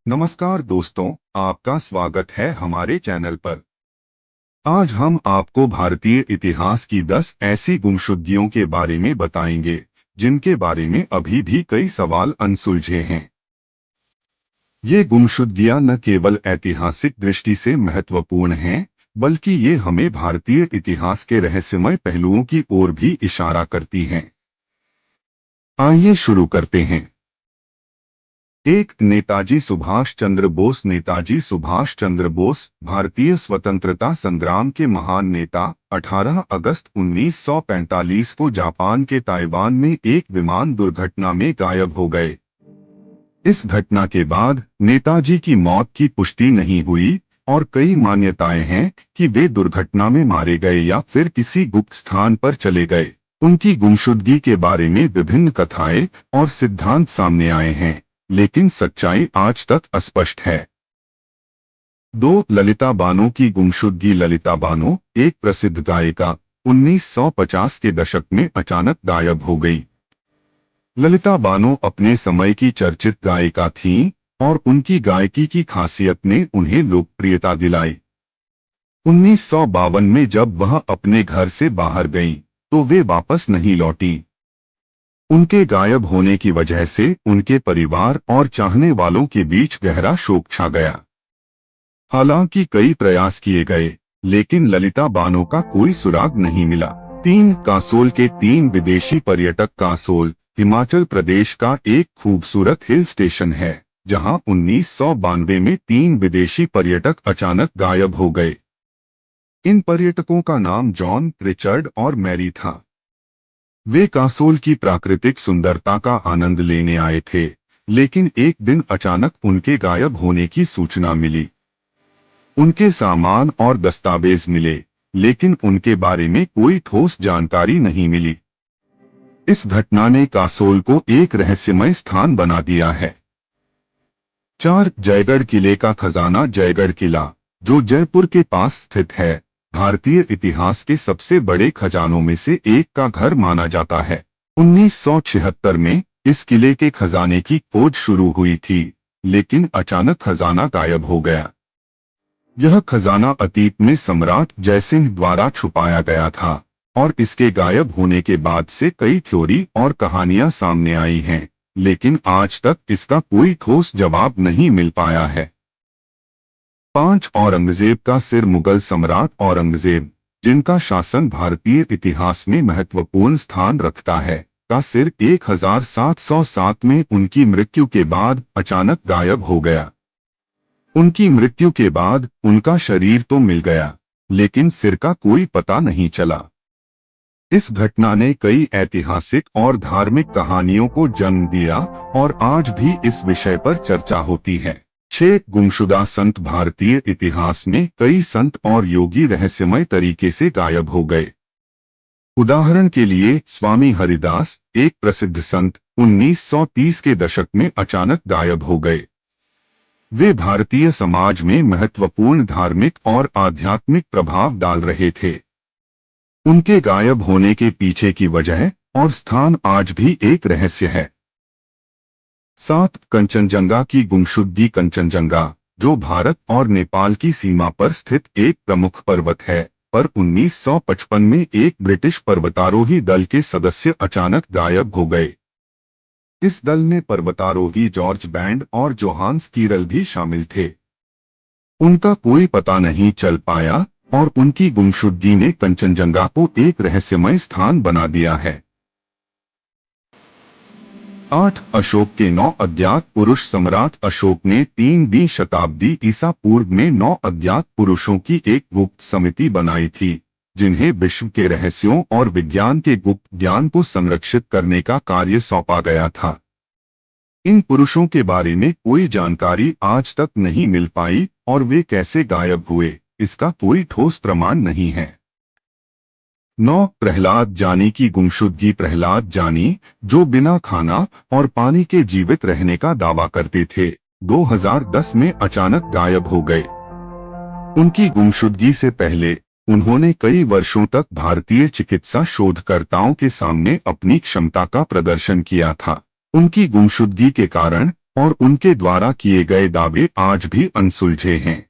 नमस्कार दोस्तों, आपका स्वागत है हमारे चैनल पर। आज हम आपको भारतीय इतिहास की 10 ऐसी गुमशुदगियों के बारे में बताएंगे जिनके बारे में अभी भी कई सवाल अनसुलझे हैं। ये गुमशुदगियां न केवल ऐतिहासिक दृष्टि से महत्वपूर्ण हैं, बल्कि ये हमें भारतीय इतिहास के रहस्यमय पहलुओं की ओर भी इशारा करती हैं। आइए शुरू करते हैं। एक, नेताजी सुभाष चंद्र बोस। नेताजी सुभाष चंद्र बोस भारतीय स्वतंत्रता संग्राम के महान नेता 18 अगस्त 1945 को जापान के ताइवान में एक विमान दुर्घटना में गायब हो गए। इस घटना के बाद नेताजी की मौत की पुष्टि नहीं हुई और कई मान्यताएं हैं कि वे दुर्घटना में मारे गए या फिर किसी गुप्त स्थान पर चले गए। उनकी गुमशुदगी के बारे में विभिन्न कथाएं और सिद्धांत सामने आए हैं, लेकिन सच्चाई आज तक अस्पष्ट है। 2, ललिता बानो की गुमशुदगी। ललिता बानो एक प्रसिद्ध गायिका 1950 के दशक में अचानक गायब हो गई। ललिता बानो अपने समय की चर्चित गायिका थीं और उनकी गायकी की खासियत ने उन्हें लोकप्रियता दिलाई। 1952 में जब वह अपने घर से बाहर गईं, तो वे वापस नहीं लौटीं। उनके गायब होने की वजह से उनके परिवार और चाहने वालों के बीच गहरा शोक छा गया। हालांकि कई प्रयास किए गए, लेकिन ललिता बानो का कोई सुराग नहीं मिला। 3, कासोल के 3 विदेशी पर्यटक। कासोल हिमाचल प्रदेश का एक खूबसूरत हिल स्टेशन है, जहां 1992 में 3 विदेशी पर्यटक अचानक गायब हो गए। इन पर्यटकों का नाम जॉन, रिचर्ड और मैरी था। वे कासोल की प्राकृतिक सुंदरता का आनंद लेने आए थे, लेकिन एक दिन अचानक उनके गायब होने की सूचना मिली। उनके सामान और दस्तावेज मिले, लेकिन उनके बारे में कोई ठोस जानकारी नहीं मिली। इस घटना ने कासोल को एक रहस्यमय स्थान बना दिया है। 4, जयगढ़ किले का खजाना। जयगढ़ किला, जो जयपुर के पास स्थित है, भारतीय इतिहास के सबसे बड़े खजानों में से एक का घर माना जाता है। 1976 में इस किले के खजाने की खोज शुरू हुई थी, लेकिन अचानक खजाना गायब हो गया। यह खजाना अतीत में सम्राट जयसिंह द्वारा छुपाया गया था और इसके गायब होने के बाद से कई थ्योरी और कहानियां सामने आई हैं, लेकिन आज तक इसका कोई ठोस जवाब नहीं मिल पाया है। 5, औरंगजेब का सिर। मुगल सम्राट औरंगजेब, जिनका शासन भारतीय इतिहास में महत्वपूर्ण स्थान रखता है, का सिर 1707 में उनकी मृत्यु के बाद अचानक गायब हो गया। उनकी मृत्यु के बाद उनका शरीर तो मिल गया, लेकिन सिर का कोई पता नहीं चला। इस घटना ने कई ऐतिहासिक और धार्मिक कहानियों को जन्म दिया और आज भी इस विषय पर चर्चा होती है। 6, गुमशुदा संत। भारतीय इतिहास में कई संत और योगी रहस्यमय तरीके से गायब हो गए। उदाहरण के लिए स्वामी हरिदास, एक प्रसिद्ध संत, 1930 के दशक में अचानक गायब हो गए। वे भारतीय समाज में महत्वपूर्ण धार्मिक और आध्यात्मिक प्रभाव डाल रहे थे। उनके गायब होने के पीछे की वजह और स्थान आज भी एक रहस्य है। 7, कंचनजंगा की गुमशुदगी। कंचनजंगा, जो भारत और नेपाल की सीमा पर स्थित एक प्रमुख पर्वत है, पर 1955 में एक ब्रिटिश पर्वतारोही दल के सदस्य अचानक गायब हो गए। इस दल में पर्वतारोही जॉर्ज बैंड और जोहान्स कीरल भी शामिल थे। उनका कोई पता नहीं चल पाया और उनकी गुमशुदगी ने कंचनजंगा को एक रहस्यमय स्थान बना दिया है। 8, अशोक के 9 अज्ञात पुरुष। सम्राट अशोक ने 3वीं शताब्दी ईसा पूर्व में 9 अज्ञात पुरुषों की एक गुप्त समिति बनाई थी, जिन्हें विश्व के रहस्यों और विज्ञान के गुप्त ज्ञान को संरक्षित करने का कार्य सौंपा गया था। इन पुरुषों के बारे में कोई जानकारी आज तक नहीं मिल पाई और वे कैसे गायब हुए, इसका कोई ठोस प्रमाण नहीं है। 9, प्रहलाद जानी की गुमशुदगी। प्रहलाद जानी, जो बिना खाना और पानी के जीवित रहने का दावा करते थे, 2010 में अचानक गायब हो गए। उनकी गुमशुदगी से पहले उन्होंने कई वर्षों तक भारतीय चिकित्सा शोधकर्ताओं के सामने अपनी क्षमता का प्रदर्शन किया था। उनकी गुमशुदगी के कारण और उनके द्वारा किए गए दावे आज भी अनसुलझे हैं।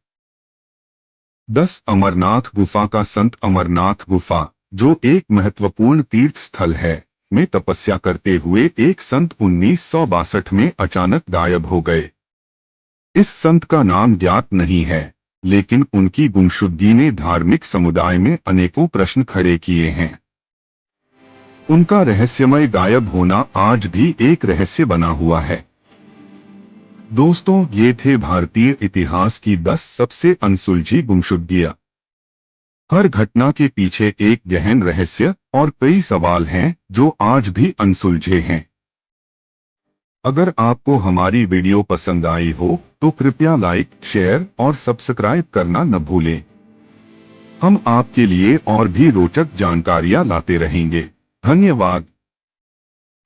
10 अमरनाथ गुफा का संत अमरनाथ गुफा, जो एक महत्वपूर्ण तीर्थ स्थल है, में तपस्या करते हुए एक संत 1962 में अचानक गायब हो गए। इस संत का नाम ज्ञात नहीं है, लेकिन उनकी गुमशुदगी ने धार्मिक समुदाय में अनेकों प्रश्न खड़े किए हैं। उनका रहस्यमय गायब होना आज भी एक रहस्य बना हुआ है। दोस्तों, ये थे भारतीय इतिहास की 10 सबसे अनसुलझी गुमशुदगियां। हर घटना के पीछे एक गहन रहस्य और कई सवाल हैं जो आज भी अनसुलझे हैं। अगर आपको हमारी वीडियो पसंद आई हो तो कृपया लाइक, शेयर और सब्सक्राइब करना न भूलें। हम आपके लिए और भी रोचक जानकारियां लाते रहेंगे। धन्यवाद।